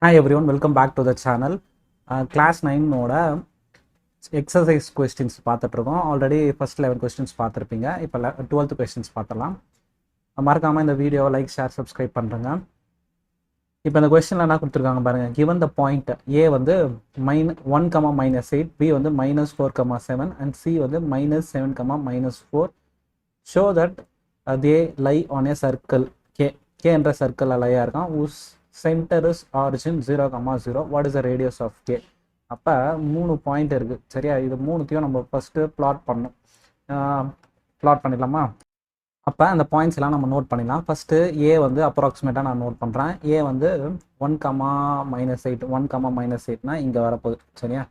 Hi everyone, welcome back to the channel. Class 9 ஓட exercise questions பார்த்துட்ருக்கோம். Already first 11 questions பார்த்துருப்பீங்க. இப்போ 12th questions பார்த்துடலாம். மறக்காமல் இந்த வீடியோவை லைக் ஷேர் சப்ஸ்கிரைப் பண்ணுறேங்க. இப்போ இந்த கொஸ்டினில் என்ன கொடுத்துருக்காங்க பாருங்கள். கிவன் த பாயிண்ட் ஏ வந்து -1, -8, பி வந்து -4, 7 அண்ட் சி வந்து -7, -4. Show that they lie on a circle K. K என்ற சர்க்கிள் லையாக இருக்கான். Whose centre is origin 0, 0. What is the radius of K? அப்போ 3 பாயிண்ட் இருக்குது சரியா. இது மூணுத்தையும் நம்ம ஃபஸ்ட்டு பிளாட் பண்ணணும். பிளாட் பண்ணிடலாமா? அப்போ அந்த பாயிண்ட்ஸ் எல்லாம் நம்ம நோட் பண்ணிடலாம். ஃபஸ்ட்டு ஏ வந்து அப்ராக்சிமேட்டாக நான் நோட் பண்ணுறேன். ஏ வந்து 1, -8 1, -8னா இங்கே வரப்போகுது சரியா.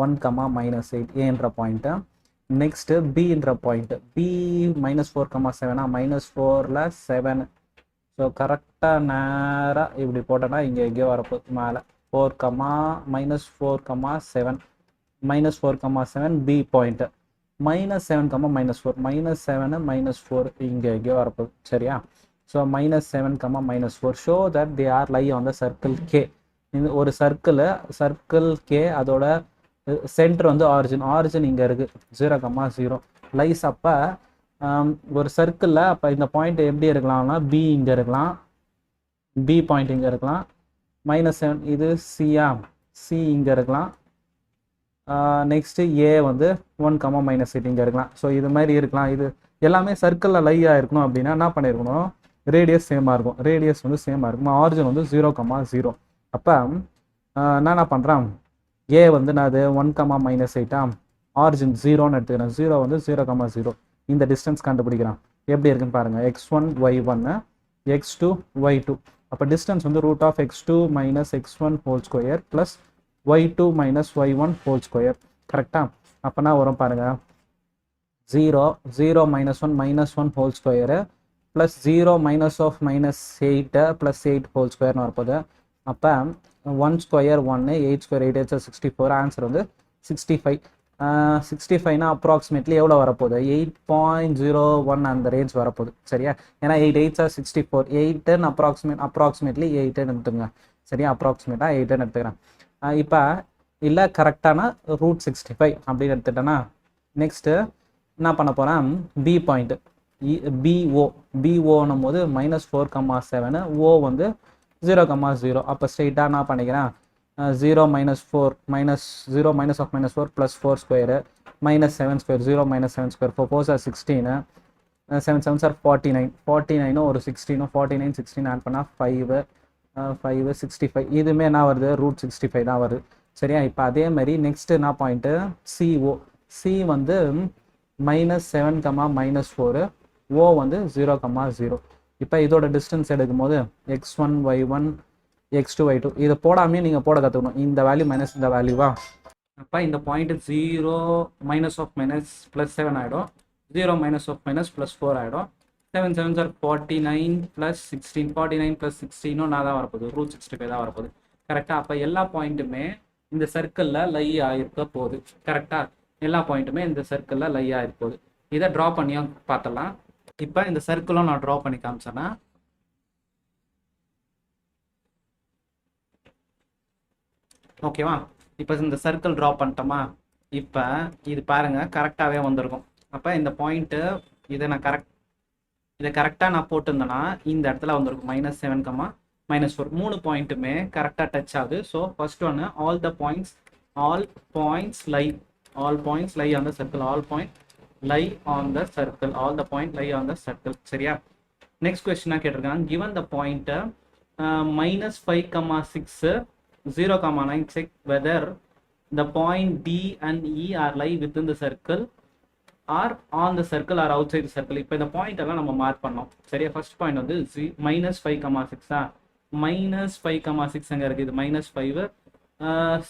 1, -8 ஏன்ற பாயிண்ட்டு. நெக்ஸ்ட்டு பின்ற பாயிண்ட்டு. பி -4, 7 -4ல் 7. ஸோ கரெக்டாக நேராக இப்படி போட்டோன்னா இங்கே எங்கேயோ வரப்போகுது மேலே. 4, -4, 7 பி பாயிண்ட்டு. -7, -4 -7 -4 இங்கே எங்கேயோ வரப்போகுது சரியா. So -7, -4 show that they are lie on the circle கே. இந்த ஒரு சர்க்கிள் கே அதோட சென்டர் வந்து ஆரிஜின் இங்கே இருக்குது 0, 0 லைஸ். அப்போ ஒரு சர்க்கிளில் அப்போ இந்த பாயிண்ட் எப்படி இருக்கலாம்னா பி இங்கே இருக்கலாம், பி பாயிண்ட் இங்கே இருக்கலாம். -7 இது சியா, சி இங்கே இருக்கலாம். நெக்ஸ்ட்டு ஏ வந்து 1, -8 இங்கே இருக்கலாம். ஸோ இது மாதிரி இருக்கலாம். இது எல்லாமே சர்க்கிளில் லையாக இருக்கணும் அப்படின்னா என்ன பண்ணியிருக்கணும், ரேடியஸ் சேமாக இருக்கும். ரேடியஸ் வந்து சேமாக இருக்கும். ஆரிஜின் வந்து 0, 0. அப்போ நான் என்ன பண்ணுறேன், ஏ வந்து நான் அது 1, -8 ஆரிஜின் 0ன்னு எடுத்துக்கிறேன். 0 வந்து 0, 0. இந்த டிஸ்டன்ஸ் கண்டுபிடிக்கிறான். எப்படி இருக்குன்னு பாருங்கள். x1 y1 x2 y2. அப்போ டிஸ்டன்ஸ் வந்து √(x2 - x1) whole square plus y2 - y1 whole square. கரெக்டாக? அப்போனா வரும் பாருங்கள். 0, 0 -1 -1 whole square plus 0 -8 plus 8 whole ஸ்கொயர்னு வரப்போகுது. அப்போ 1 ஸ்கொயர் 1 8 ஸ்கொயர் 8 64. ஆன்சர் வந்து 65. 65னா அப்ராக்சிமேட்லி எவ்வளோ வரப்போகுது, 8.01 அந்த ரேஞ்ச் வரப்போகுது சரியா. ஏன்னா 8 8 64. 8 அப்ராக்சிமேட்லி 8 எடுத்துங்க சரியா. அப்ராக்சிமேட்டாக 8 எடுத்துக்கிறேன். இப்போ இல்லை கரெக்டான √65 அப்படின்னு எடுத்துட்டேன்னா நெக்ஸ்ட்டு என்ன பண்ண போகிறேன், பி பாயிண்ட்டு பிஓன்னும் போது -4, 7 ஓ வந்து 0, 0. அப்போ ஸ்ட்ரெயிட்டாக என்ன பண்ணிக்கிறேன், 0 -4 -0 -4 + 4 square -7 square 0 -7 square 4 4 are 16 7 7 are 49 49 ஒரு 16 49 16 ஆட் பண்ணால் 5 5 65. இதுவுமே என்ன வருது, √65 தான் வருது சரியா. இப்போ அதே மாதிரி நெக்ஸ்ட்டு என்ன பாயிண்ட்டு, சிஓ. சி வந்து -7, -4 ஓ வந்து 0, 0. இப்போ இதோட டிஸ்டன்ஸ் எடுக்கும் போது x1 y1 x2 y2 இதை போடாமே நீங்கள் போட கற்றுக்கணும். இந்த வேல்யூ மைனஸ் இந்த வேல்யூவா. அப்போ இந்த பாயிண்ட் 0 -(-7) ஆகிடும். 0 -(-) +4 ஆகிடும். 7 7 are 49 + 16 49 + 16 நான் தான் வரப்போகுது, √65 தான் வரப்போகுது கரெக்டாக. அப்போ எல்லா பாயிண்ட்டுமே இந்த சர்க்கிளில் லை ஆகிருக்க போகுது கரெக்டாக. எல்லா பாயிண்ட்டுமே இந்த சர்க்கிளில் லை ஆகிருக்க போகுது. இதை ட்ரா பண்ணியும் பார்த்தலாம். இப்போ இந்த சர்க்கிளும் நான் ட்ரா பண்ணி காமிச்சேன்னா ஓகேவா. இப்போ இந்த சர்க்கிள் ட்ரா பண்ணிட்டோமா. இப்போ இது பாருங்கள் கரெக்டாகவே வந்திருக்கும். அப்போ இந்த பாயிண்ட்டு இதை கரெக்டாக நான் போட்டிருந்தேன்னா இந்த இடத்துல வந்திருக்கும் -7, -4 3 பாயிண்ட்டுமே கரெக்டாக டச் ஆகுது. ஸோ ஃபர்ஸ்ட் ஒன்று all points lie on the circle. All the point lie on the circle சரியா. நெக்ஸ்ட் கொஸ்டினாக கேட்டிருக்காங்க. கிவன் த பாயிண்ட்டை -5, 6 0, 9 check whether the point D and E are lie within the circle or on the circle or outside the circle. இப்போ இந்த point எல்லாம் நம்ம mark பண்ணோம் சரியா. ஃபர்ஸ்ட் பாயிண்ட் வந்து -5, 6 -5, 6 எங்கே இருக்குது, இது -5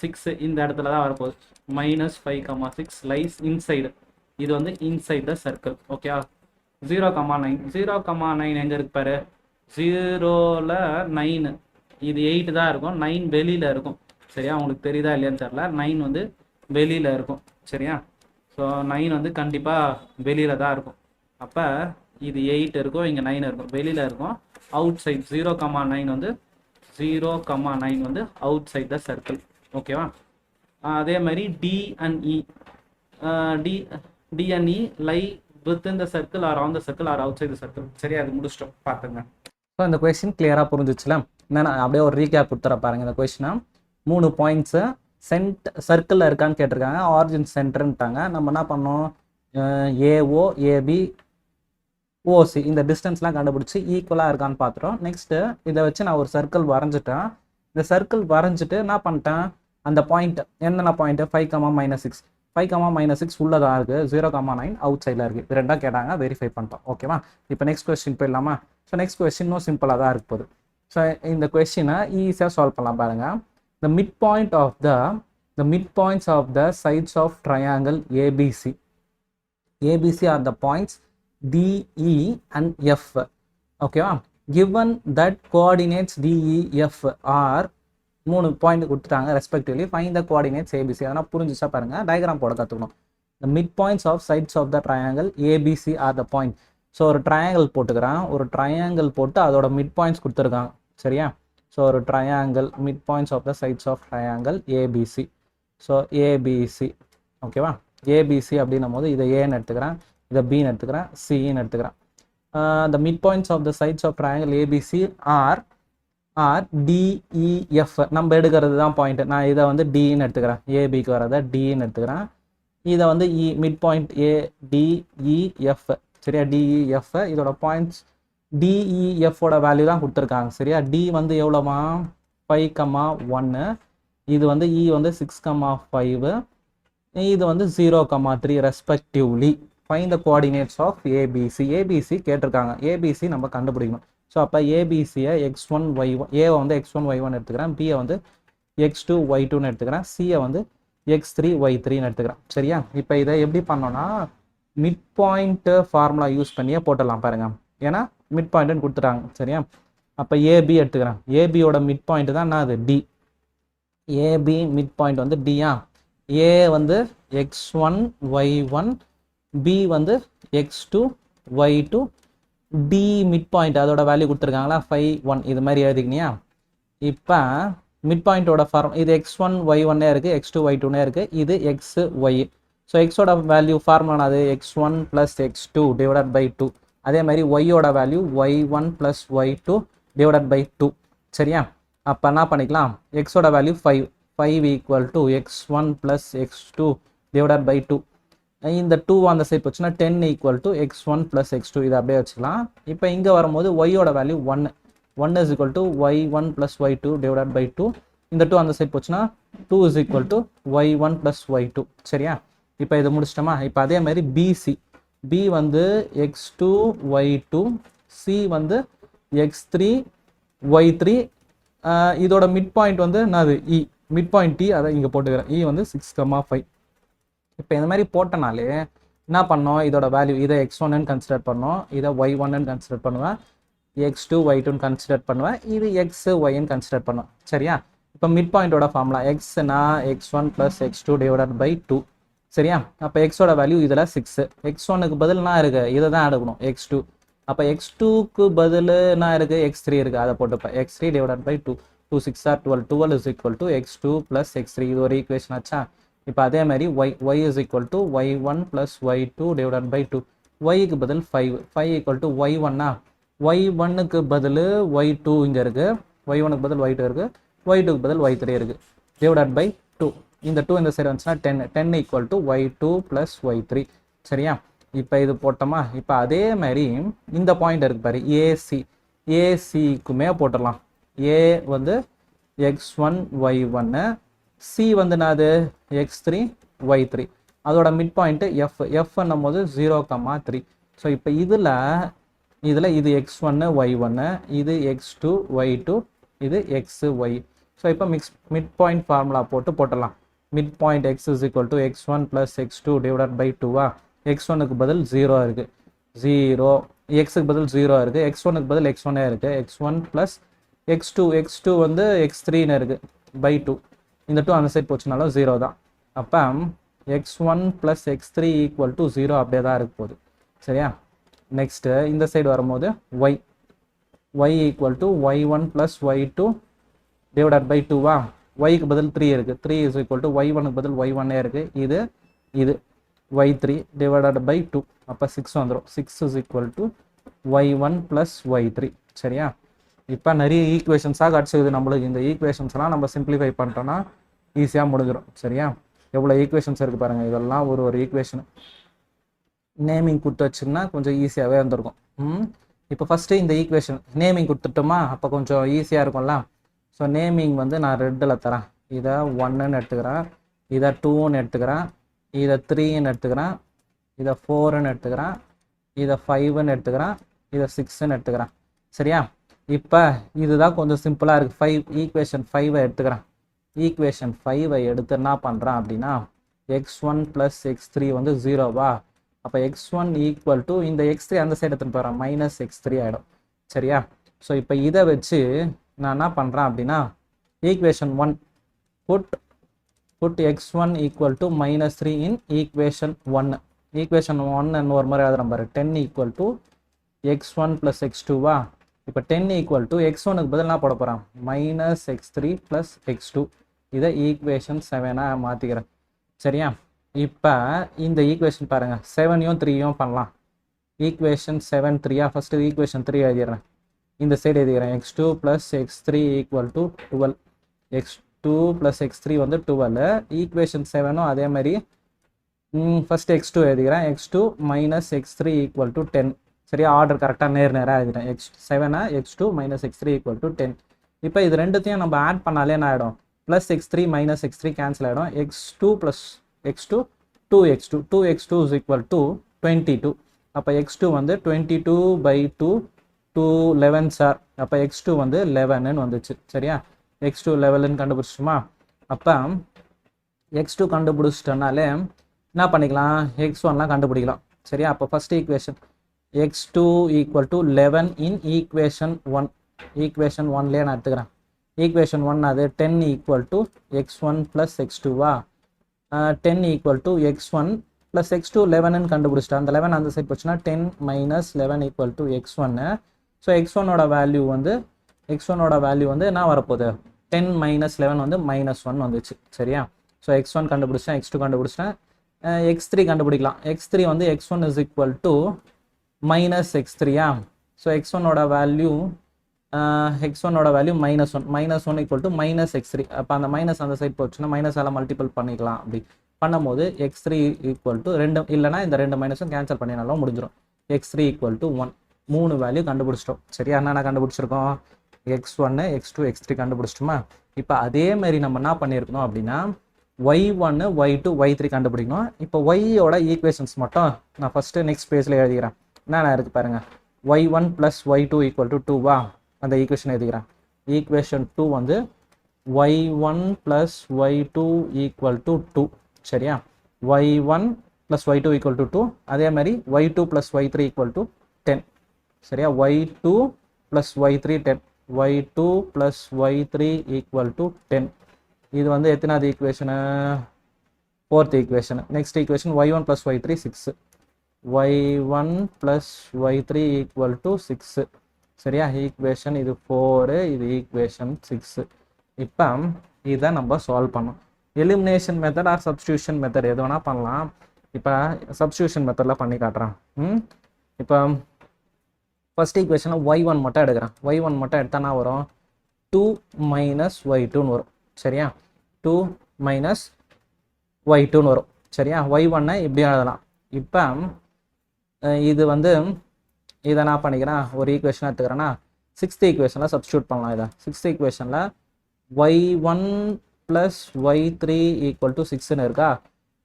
6 இந்த இடத்துல தான் வரப்போகுது. -5, 6 லைஸ் இன்சைடு. இது வந்து இன்சைட் த சர்க்கிள் ஓகே. 0, 9 எங்கே இருக்கு பாரு. 0ல் 9 இது 8 தான் இருக்கும். 9 வெளியில் இருக்கும் சரியா. உங்களுக்கு தெரியுதா இல்லையான்னு தெரில. 9 வந்து வெளியில் இருக்கும் சரியா. ஸோ 9 வந்து கண்டிப்பாக வெளியில் தான் இருக்கும். அப்போ இது 8 இருக்கும், இங்கே 9 இருக்கும், வெளியில் இருக்கும். அவுட் சைட் 0, 9 வந்து 0,9 வந்து அவுட் சைட் த சர்க்கிள். ஓகேவா? அதே மாதிரி D and E D D and E lie within the circle or on the circle or outside the circle. சரியா? அது முடிச்சிட்டோம், பார்த்துங்க. ஸோ இந்த கொஸ்டின் கிளியராக புரிஞ்சிச்சுல? நான் அப்படியே ஒரு ரீகேப் கொடுத்துற பாருங்க. இந்த கொஸ்டினா 3 பாயிண்ட்ஸு சர்க்கிளில் இருக்கான்னு கேட்டிருக்காங்க. ஆரிஜின் சென்டர்ன்ட்டாங்க. நம்ம என்ன பண்ணோம்? ஏஓ ஏபி ஓசி இந்த டிஸ்டன்ஸ்லாம் கண்டுபிடிச்சி ஈக்குவலாக இருக்கான்னு பார்த்துட்டோம். நெக்ஸ்ட்டு இதை வச்சு நான் ஒரு சர்க்கிள் வரைஞ்சிட்டேன். இந்த சர்க்கிள் வரைஞ்சிட்டு என்ன பண்ணிட்டேன்? அந்த பாயிண்ட் என்னென்ன பாயிண்ட்டு 5,-6 5,-6 உள்ளதாக இருக்குது, 0,9 அவுட் சைடில் இருக்குது. இது ரெண்டாக கேட்டாங்க, வெரிஃபை பண்ணிட்டோம். ஓகேவா? இப்போ நெக்ஸ்ட் கொஸ்டின் போயிடலாமா? ஸோ நெக்ஸ்ட் கொஸ்டினும் சிம்பிளாக தான் இருக்க போகுது. ஸோ இந்த கொஸ்டினை ஈஸியாக சால்வ் பண்ணலாம் பாருங்கள். the midpoints of the sides of triangle ABC are the points DE and F. ஓகேவா? given that coordinates DEF are 3 point கொடுத்துட்டாங்க respectively, find the coordinates ABC. அதனால் புரிஞ்சிச்சா பாருங்க, டயக்ராம் போட கற்றுக்கணும். the midpoints of sides of the triangle ABC are the point. So ஒரு triangle போட்டுக்கிறேன். ஒரு ட்ரையாங்கிள் போட்டு அதோட மிட் பாயிண்ட்ஸ் கொடுத்துருக்காங்க. சரியா? ஸோ ஒரு triangle mid points of the sides of triangle ABC. So ABC ஓகேவா? ஏபிசி அப்படின்னும் போது இதை ஏன்னு எடுத்துக்கிறேன், இதை பின்னு எடுத்துக்கிறேன், சின்னு எடுத்துக்கிறேன். the midpoints of the sides of triangle ABC are DEF. நம்ம எடுக்கிறது தான் பாயிண்ட். நான் இதை வந்து டின்னு எடுத்துக்கிறேன், ஏபிக்கு வரதை டின்னு எடுத்துக்கிறேன். இதை வந்து இ மிட் பாயிண்ட் ADEF. சரியா? DEF இதோட பாயிண்ட்ஸ் DEFோட வேல்யூ தான் கொடுத்துருக்காங்க. சரியா? டி வந்து எவ்வளோமா? 5,1. இது வந்து இ வந்து 6,5. இது வந்து 0,3 respectively. Find the coordinates of ABC. ABC கேட்டிருக்காங்க, ஏபிசி நம்ம கண்டுபிடிக்கணும். ஸோ அப்போ ஏபிசியை X1 Y1, ஏவை வந்து X1 Y1 எடுத்துக்கிறேன், பியை வந்து X2 Y2ன்னு எடுத்துக்கிறேன், சியை வந்து X3 Y3ன்னு எடுத்துக்கிறேன். சரியா? இப்போ இதை எப்படி பண்ணோன்னா மிட் பாயிண்ட் ஃபார்முலா யூஸ் பண்ணியே போட்டுடலாம் பாருங்க. ஏன்னா மிட் பாயிண்ட்னு கொடுத்துட்டாங்க. சரியா? அப்போ ஏபி எடுத்துக்கிறேன். ஏபியோட மிட் பாயிண்ட் தான் என்ன? அது டி. ஏபி மிட் பாயிண்ட் வந்து டியா. ஏ வந்து X1 Y1, பி வந்து X2 Y2, D mid point அதோட வேல்யூ கொடுத்துருக்காங்களா 5,1. இது மாதிரி எழுதிக்கினியா? இப்போ மிட் பாயிண்டோட ஃபார்ம் இது X1 Y1 இருக்குது, X2 Y2 இருக்குது, இது X Y. ஸோ எக்ஸோட வேல்யூ ஃபார்முலா அது X1 + X2 டிவைடட் பை 2. அதே மாதிரி ஒய்யோட value Y1 + Y2 divided by 2. சரியா? அப்போ என்ன பண்ணிக்கலாம்? எக்ஸோட value 5 = X1 + X2 divided by 2. இந்த 2 அந்த சைட் போச்சுன்னா 10 = X1 + X2. இதை அப்படியே வச்சுக்கலாம். இப்போ இங்கே வரும்போது ஒய்யோட value 1 = Y1 + Y2 divided by 2. இந்த 2 அந்த சைட் போச்சுன்னா 2 = Y1 + Y2. சரியா? இப்போ இதை முடிச்சிட்டோமா? இப்போ அதே மாதிரி பிசி, பி வந்து X2 Y2, சி வந்து X3 Y3. இதோட மிட் பாயிண்ட் வந்து என்னது? இ மிட் பாயிண்ட் டி. அதை இங்கே போட்டுக்கிறேன், இ வந்து 6,5. இப்போ இந்த மாதிரி போட்டனாலே என்ன பண்ணோம்? இதோட வேல்யூ இதை X1ன்னு கன்சிடர் பண்ணோம், இதை Y1ன்னு கன்சிடர் பண்ணுவேன், X2 Y2ன்னு கன்சிடர் பண்ணுவேன், இது X Yன்னு கன்சிடர் பண்ணுவேன். சரியா? இப்போ மிட் பாயிண்டோட ஃபார்முலா எக்ஸ்னா X1 + X2 டிவைடட் பை 2. சரியா? அப்போ எக்ஸோட வேல்யூ இதில் 6. X1க்கு பதில் என்ன இருக்குது? இதை தான் எடுக்கணும், X2. அப்போ X2க்கு பதில் என்ன இருக்குது? X3 இருக்குது, அதை போட்டுப்பேன். X3 divided by 2. 2 6 are 12. 12 = X2 + X3. இது ஒரு ஈக்குவேஷன் ஆச்சா? இப்போ அதே மாதிரி y = Y1 + Y2 divided by 2. ஒய்க்கு பதில் 5 = Y1. Y1க்கு பதில் Y2 இங்கே இருக்குது, Y1க்கு பதில் Y2 இருக்குது, Y2க்கு பதில் Y3 இருக்குது, டிவைடட் பை 2. இந்த 2 இந்த சைடு வந்துச்சுன்னா 10 = Y2 + Y3. சரியா? இப்போ இது போட்டோமா? இப்போ அதே மாதிரி இந்த பாயிண்ட் இருக்கு பாரு, ஏசிக்குமே போட்டுடலாம். ஏ வந்து X1 Y1, சி வந்து என்னது? X3 Y3. அதோட மிட் பாயிண்ட் எஃப் என்னும் போது 0,3. ஸோ இப்போ இதில் இது X1 Y1, இது X2 Y2, இது X Y. ஸோ இப்போ மிட் பாயிண்ட் ஃபார்முலா போட்டுடலாம். Mid point X = X1 + X2 divided by 2. X1க்கு பதில் 0 இருக்குது, 0. Xக்கு பதில் 0 இருக்குது, X1க்கு பதில் X1 இருக்குது, X1 + X2 வந்து X3ன்னு இருக்குது பை 2. இந்த 2 அந்த சைட் போச்சுனாலும் 0 தான். அப்போ X1 + X3 = 0 அப்படியே தான் இருக்க போகுது. சரியா? நெக்ஸ்ட்டு இந்த சைடு வரும்போது y = Y1 + Y2 divided by 2வா, ஒய்க்கு பதில் 3 இருக்குது, 3 இஸ் ஈக்குவல் டு y1க்கு பதில் y1 இருக்குது, இது y3 டிவைடட் பை 2, அப்போ 6 வந்துடும். 6 is equal to y1 plus y3. சரியா, இப்போ நிறைய ஈக்குவேஷன்ஸாக கிடச்சிது நம்மளுக்கு. இந்த ஈக்குவேஷன்ஸ்லாம் நம்ம சிம்பிளிஃபை பண்ணிட்டோன்னா ஈஸியாக முடிஞ்சிடும். சரியா, எவ்வளோ ஈக்குவேஷன்ஸ் இருக்குது பாருங்கள், இதெல்லாம் ஒரு ஈக்குவேஷன் நேமிங் கொடுத்து வச்சுன்னா கொஞ்சம் ஈஸியாகவே இருந்திருக்கும். இப்போ ஃபஸ்ட்டு இந்த ஈக்குவேஷன் நேமிங் கொடுத்துட்டோமா, அப்போ கொஞ்சம் ஈஸியாக இருக்கும்ல. ஸோ நேமிங் வந்து நான் ரெட்டில் தரேன். இதை 1ன்னு எடுத்துக்கிறேன், இதை 2ன்னு எடுத்துக்கிறேன், இதை 3ன்னு எடுத்துக்கிறேன், இதை 4ன்னு எடுத்துக்கிறேன், இதை 5ன்னு எடுத்துக்கிறேன், இதை 6ன்னு எடுத்துக்கிறேன். சரியா, இப்போ இதுதான் கொஞ்சம் சிம்பிளாக இருக்குது. 5 ஈக்குவேஷன் 5 எடுத்துக்கிறேன். ஈக்குவேஷன் 5 எடுத்து என்ன பண்ணுறேன் அப்படின்னா, x1 ப்ளஸ் x3 வந்து 0வா, அப்போ x1 ஈக்குவல் டு இந்த x3 அந்த சைடு எடுத்துன்னு போகிறேன், மைனஸ் x3 ஆகிடும். சரியா, ஸோ இப்போ இதை வச்சு நான் என்ன பண்ணுறேன் அப்படின்னா, equation 1 put x1 equal to -3 in equation 1. Equation 1 ஒரு மாதிரி எழுதுகிற பாரு, 10 ஈக்குவல் டு x1 ப்ளஸ் x2வா, இப்போ 10 ஈக்குவல் டு x1க்கு பதில் என்ன போட போகிறேன், மைனஸ் x3 ப்ளஸ் x2. இதை ஈக்குவேஷன் 7ஆக மாற்றிக்கிறேன். சரியா, இப்போ இந்த ஈக்குவேஷன் பாருங்கள், 7யும் 3யும் பண்ணலாம். ஈக்குவேஷன் 7 3 ஃபஸ்ட்டு ஈக்குவேஷன் 3 எழுதிடுறேன், இந்த சைடு எழுதிக்கிறேன். x2 plus x3 equal to 12. x2 plus x3 வந்து 12. ஈக்குவேஷன் 7ம் அதே மாதிரி ஃபஸ்ட்டு x2 எழுதிக்கிறேன், x2 minus x3 equal to 10. சரியா, ஆர்டர் கரெக்டாக நேராக எழுதிட்டேன். x7 x2 minus x3 equal to 10. இப்போ இது ரெண்டுத்தையும் நம்ம ஆட் பண்ணாலே என்ன ஆகிடும், plus x3 minus x3 cancel ஆகிடும். x2 plus x2 2x2, 2x2 is equal to 22. அப்போ x2 வந்து 22 பை 2, 2 11 சார், அப்போ x2 வந்து 11ன்னு வந்துச்சு. சரியா, x2 11ன்னு கண்டுபிடிச்சிட்டுமா, அப்போ x2 கண்டுபிடிச்சிட்டனாலே என்ன பண்ணிக்கலாம், x1லாம் கண்டுபிடிக்கலாம். சரியா, அப்போ first equation x2 equal to 11 in equation 1. Equation 1லேயே நான் எடுத்துக்கிறேன். ஈக்குவேஷன் 1 அது 10 ஈக்குவல் டு x1 ப்ளஸ் x2வா, 10 equal to x1 plus x2 11ன்னு கண்டுபிடிச்சிட்டேன். அந்த 11 அந்த சைட் போச்சுன்னா 10 minus 11 equal to x1. So x1ஓட வேல்யூ வந்து என்ன வரப்போகுது, 10 மைனஸ் 11 வந்து -1 வந்துச்சு. சரியா, ஸோ x1 கண்டுபிடிச்சேன், x2 கண்டுபிடிச்சேன், x3 கண்டுபிடிக்கலாம். x3 வந்து x1 is equal to minus x3. So x1ஓட value -1 equal to minus x3. அப்போ அந்த மைனஸ் அந்த சைட் போச்சுன்னா மைனஸால் மல்டிபிள் பண்ணிக்கலாம். அப்படி பண்ணும்போது x3 ஈக்குவல் டு 2, இல்லைனா இந்த 2 மைனஸும் கேன்சல் பண்ணினாலும் முடிஞ்சிடும். x3 equal to 1. 3 வேல்யூ கண்டுபிடிச்சிட்டோம். சரியா, என்னென்ன கண்டுபிடிச்சிருக்கோம், x1 x2 x3 கண்டுபிடிச்சிட்டோமா. இப்போ அதே மாதிரி நம்ம என்ன பண்ணியிருக்கணும் அப்படின்னா, y1 y2 y3 கண்டுபிடிக்கணும். இப்போ y-யோட ஈக்குவேஷன்ஸ் மட்டும் நான் ஃபஸ்ட்டு நெக்ஸ்ட் பேஜில் எழுதிக்கிறேன். என்னென்ன இருக்குது பாருங்கள், y1 plus y2 equal to 2வா, அந்த ஈக்குவேஷன் எழுதிக்கிறேன். ஈக்குவேஷன் 2 வந்து y1 plus y2 equal to 2. சரியா, y1 plus y2 equal to 2. அதே மாதிரி y2 plus y3 equal to 10. சரியா, y2 plus y3 10, y2 plus y3 equal to 10. இது வந்து எத்தனாவது equation, 4th equation. Next equation y1 plus y3 6, y1 plus y3 equal to 6. சரியா, equation இது 4, இது equation 6. இப்போ இதை நம்ம சால்வ் பண்ணோம். Elimination method R substitution method எது வேணால் பண்ணலாம். இப்போ சப்ஸ்டியூஷன் மெத்தடில் பண்ணி காட்டுறேன். இப்போ ஃபஸ்ட் ஈக்குவேஷனில் y1 மட்டும் எடுக்கிறேன். y1 மட்டும் எடுத்தானா வரும் 2 மைனஸ் y2ன்னு வரும். சரியா, 2 மைனஸ் y2ன்னு வரும். சரியா, y1 இப்படி எழுதலாம். இப்போ இது வந்து இதை நான் பண்ணிக்கிறேன், ஒரு ஈக்குவேஷனாக எடுத்துக்கிறேன்னா 6th ஈக்குவேஷனில் சப்ஸ்டியூட் பண்ணலாம். இதை 6th ஈக்குவேஷனில் y1 plus y3 equal to 6ன்னு இருக்கா,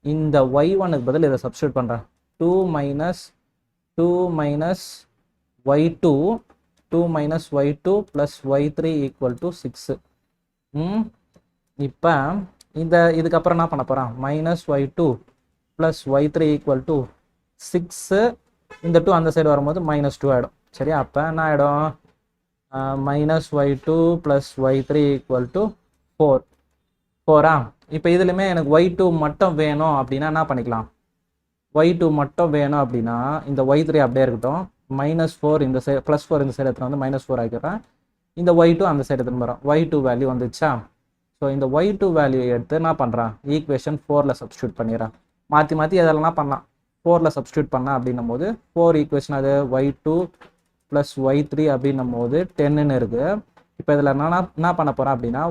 இந்த y1க்கு பதில் இதை சப்ஸ்டியூட் பண்ணுறேன். 2 minus y2 plus y3 equal to 6. இப்போ இதுக்கப்புறம் என்ன பண்ண போகிறேன், minus y2 plus y3 equal to 6. இந்த 2 அந்த சைடு வரும்போது -2 ஆகிடும். சரியா, அப்போ என்ன ஆகிடும், minus y2 plus y3 equal to 4. இப்போ இதுலையுமே எனக்கு y2 மட்டும் வேணும் அப்படின்னா என்ன பண்ணிக்கலாம், y2 மட்டும் வேணும் அப்படின்னா இந்த y3 அப்படியே இருக்கட்டும், -4 இந்த சைடு +4 இந்த சைடு எடுத்துகிட்டு வந்து -4 ஆகிக்கிறேன். இந்த y2 அந்த சைடு எடுத்துன்னு போகிறோம். y2 வேல்யூ வந்துச்சா? ஸோ இந்த y2 வேல்யூ எடுத்து என்ன பண்ணுறான், ஈக்குவேஷன் 4ல் சப்ஸ்டியூட் பண்ணிடுறான். மாற்றி மாற்றி எதெல்லாம் பண்ணலாம், 4ல் சப்ஸ்டியூட் பண்ணால் அப்படின்னும் போது 4 ஈக்குவேஷன் அது y2 + y3 அப்படின்னும் போது 10ன்னு இருக்குது. இப்போ இதில் என்ன பண்ண போகிறேன் அப்படின்னா,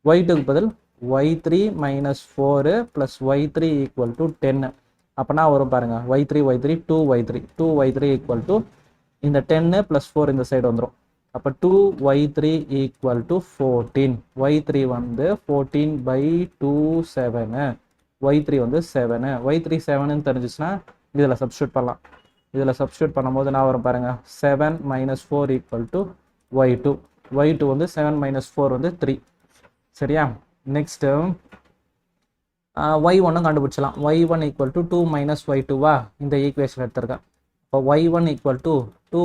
y2க்கு பதில் y3 - 4 + y3 = 10. அப்போனா வரும் பாருங்கள், y3 2y3 = இந்த 10 + 4 இந்த சைடு வந்துடும். அப்போ 2y3 = 14. y3 வந்து 14/27. y3 வந்து 7. y3 7ன்னு தெரிஞ்சிச்சுன்னா இதில் சப்ஸ்டியூட் பண்ணலாம். இதில் சப்ஸ்டியூட் பண்ணும்போது நான் வரும் பாருங்கள், 7 - 4 = y2. y2 வந்து 7 - 4 வந்து 3. சரியா? Next y1 கண்டுபிடிச்சலாம். y1 = 2 - y2வா இந்த ஈக்குவேஷன் எடுத்திருக்கேன். அப்போ y1 = 2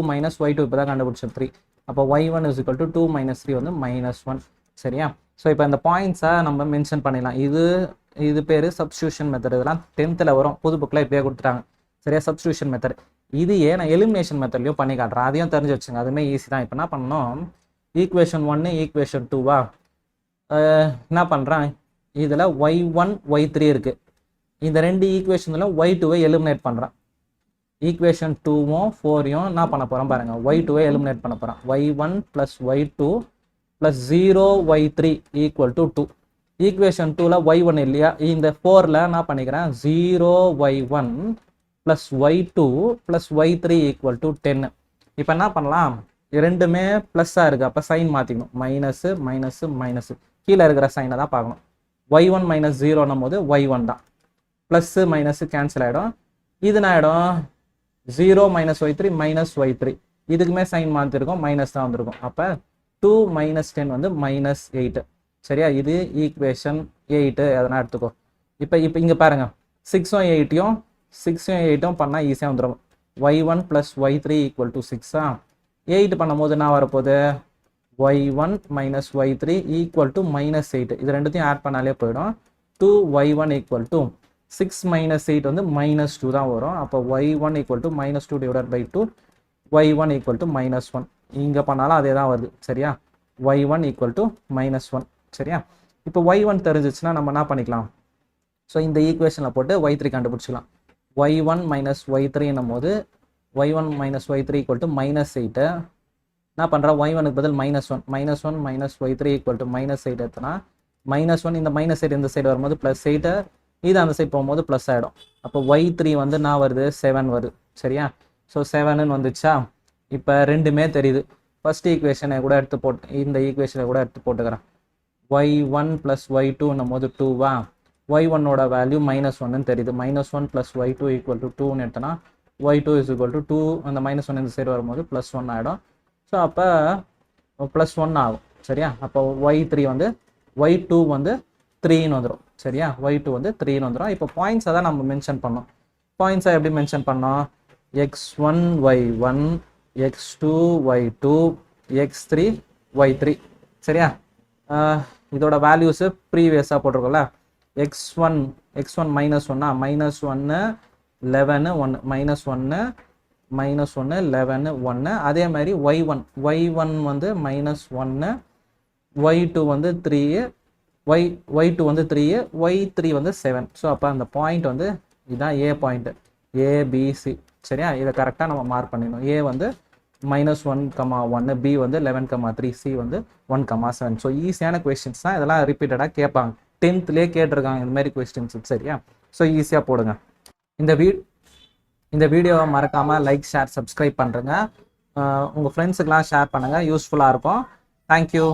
- y2 இப்போ தான் கண்டுபிடிச்சேன் 3. அப்போ y1 = 2 - 3 வந்து -1. சரியா? ஸோ இப்போ இந்த பாயிண்ட்ஸை நம்ம மென்ஷன் பண்ணிடலாம். இது பேர் சப்ஸ்டியூஷன் மெத்தட். இதெல்லாம் 10th வரும், புது புக்கில் இப்போயே கொடுத்துட்டாங்க. சரியா? Substitution method. இதையே நான் எலிமினேஷன் மெத்தட்லையும் பண்ணி காட்டுறேன், அதையும் தெரிஞ்சு வச்சுங்க. அதுவுமே ஈஸி தான். இப்போ என்ன பண்ணணும், ஈக்குவேஷன் 1 ஈக்குவேஷன் 2வா என்ன பண்ணுறேன், இதில் y1 y3 இருக்குது. இந்த ரெண்டு ஈக்குவேஷனில் y2வை எலிமினேட் பண்ணுறேன். ஈக்குவேஷன் 2வும் 4யும் என்ன பண்ண போகிறோம் பாருங்கள், y2வை எலிமினேட் பண்ண போகிறேன். y1 + y2 + 0y3 = 2. ஈக்குவேஷன் 2ல் y1 இல்லையா, இந்த 4ல் என்ன பண்ணிக்கிறேன், 0y1 + y2 + y3 = 10. இப்போ என்ன பண்ணலாம், ரெண்டுமே ப்ளஸ்ஸாக இருக்குது. அப்போ சைன் மாற்றிக்கணும். மைனஸு மைனஸு மைனஸு கீழே இருக்கிற சைனை தான் பார்க்கணும். y1 - 0ன்னும் போது y1 தான். ப்ளஸ்ஸு மைனஸு கேன்சல் ஆகிடும். இது என்ன ஆகிடும், 0 - y3 - y3. இதுக்குமே சைன் மாற்றிருக்கோம், மைனஸ் தான் வந்திருக்கும். அப்போ 2 - 10 வந்து -8. சரியா? இது ஈக்குவேஷன் 8. எதனா எடுத்துக்கோ. இப்போ இங்கே பாருங்கள், 6ம் 8ம் பண்ணால் ஈஸியாக வந்துடும். y1 + y3 = 6. 8 பண்ணும்போது என்ன வரப்போகுது, y1 - y3 = -8. இது ரெண்டுத்தையும் ஆட் பண்ணாலே போயிடும். 2y1 = 6 - 8 வந்து -2 தான் வரும். அப்போ y1 = -2/2, y1 = -1. இங்கே பண்ணாலும் அதே தான் வருது. சரியா? y1 = -1. சரியா? இப்போ y1 தெரிஞ்சிச்சுன்னா நம்ம என்ன பண்ணிக்கலாம், ஸோ இந்த ஈக்குவேஷனில் போட்டு y3 கண்டுபிடிச்சிக்கலாம். y1 - y3ன்னும் போது y1 - y3 = -8. என்ன பண்ணுறேன், y1க்கு பதில் -1 - y3 = -8 எடுத்தனா -1, இந்த -8 இந்த சைடு வரும்போது +8, இது அந்த சைடு போகும்போது ப்ளஸ் ஆகிடும். அப்போ y3 வந்து என்ன வருது, 7 வருது. சரியா? ஸோ 7ன்னு வந்துச்சா? இப்போ ரெண்டுமே தெரியுது. ஃபர்ஸ்ட் ஈக்குவேஷனை கூட எடுத்து இந்த ஈக்குவேஷனை கூட எடுத்து போட்டுக்கிறேன். y1 + y2ன்னும் போது 2வா, y1ஓட வேல்யூ -1ன்னு தெரியுது. -1 + y2 = 2ன்னு எடுத்தனா y2 = 2, அந்த -1 இந்த சைடு வரும்போது +1 ஆகிடும். ஸோ அப்போ +1 ஆகும். சரியா? அப்போ y2 வந்து 3ன்னு வந்துடும். சரியா? y2 வந்து 3ன்னு வந்துடும். இப்போ பாயிண்ட்ஸை தான் நம்ம மென்ஷன் பண்ணோம். பாயிண்ட்ஸை எப்படி மென்ஷன் பண்ணோம், x1 y1, x2 y2, x3 y3. சரியா? இதோட வேல்யூஸு ப்ரீவியஸாக போட்டிருக்கோம்ல. x1 -1 -1 11 1 -1 -1 11 1. அதே மாதிரி y1 வந்து -1, y2 வந்து 3, y2 வந்து 3, y3 வந்து 7. ஸோ அப்போ அந்த பாயிண்ட் வந்து இதுதான் ஏ பாயிண்ட், ஏபிசி. சரியா? இதை கரெக்டாக நம்ம மார்க் பண்ணிடணும். ஏ வந்து -1,1, பி வந்து 11,3, சி வந்து 1,7. ஸோ ஈஸியான கொஸ்டின்ஸ் தான் இதெல்லாம். ரிப்பீட்டடாக கேட்பாங்க, 10th கேட்டிருக்காங்க இந்த மாதிரி கொஸ்டின்ஸ். சரியா? ஸோ ஈஸியாக போடுங்க. இந்த வீடியோவை மறக்காமல் லைக், ஷேர், சப்ஸ்கிரைப் பண்ணுறேங்க. உங்கள் ஃப்ரெண்ட்ஸுக்கெலாம் ஷேர் பண்ணுங்கள், யூஸ்ஃபுல்லாக இருக்கும். தேங்க்யூ.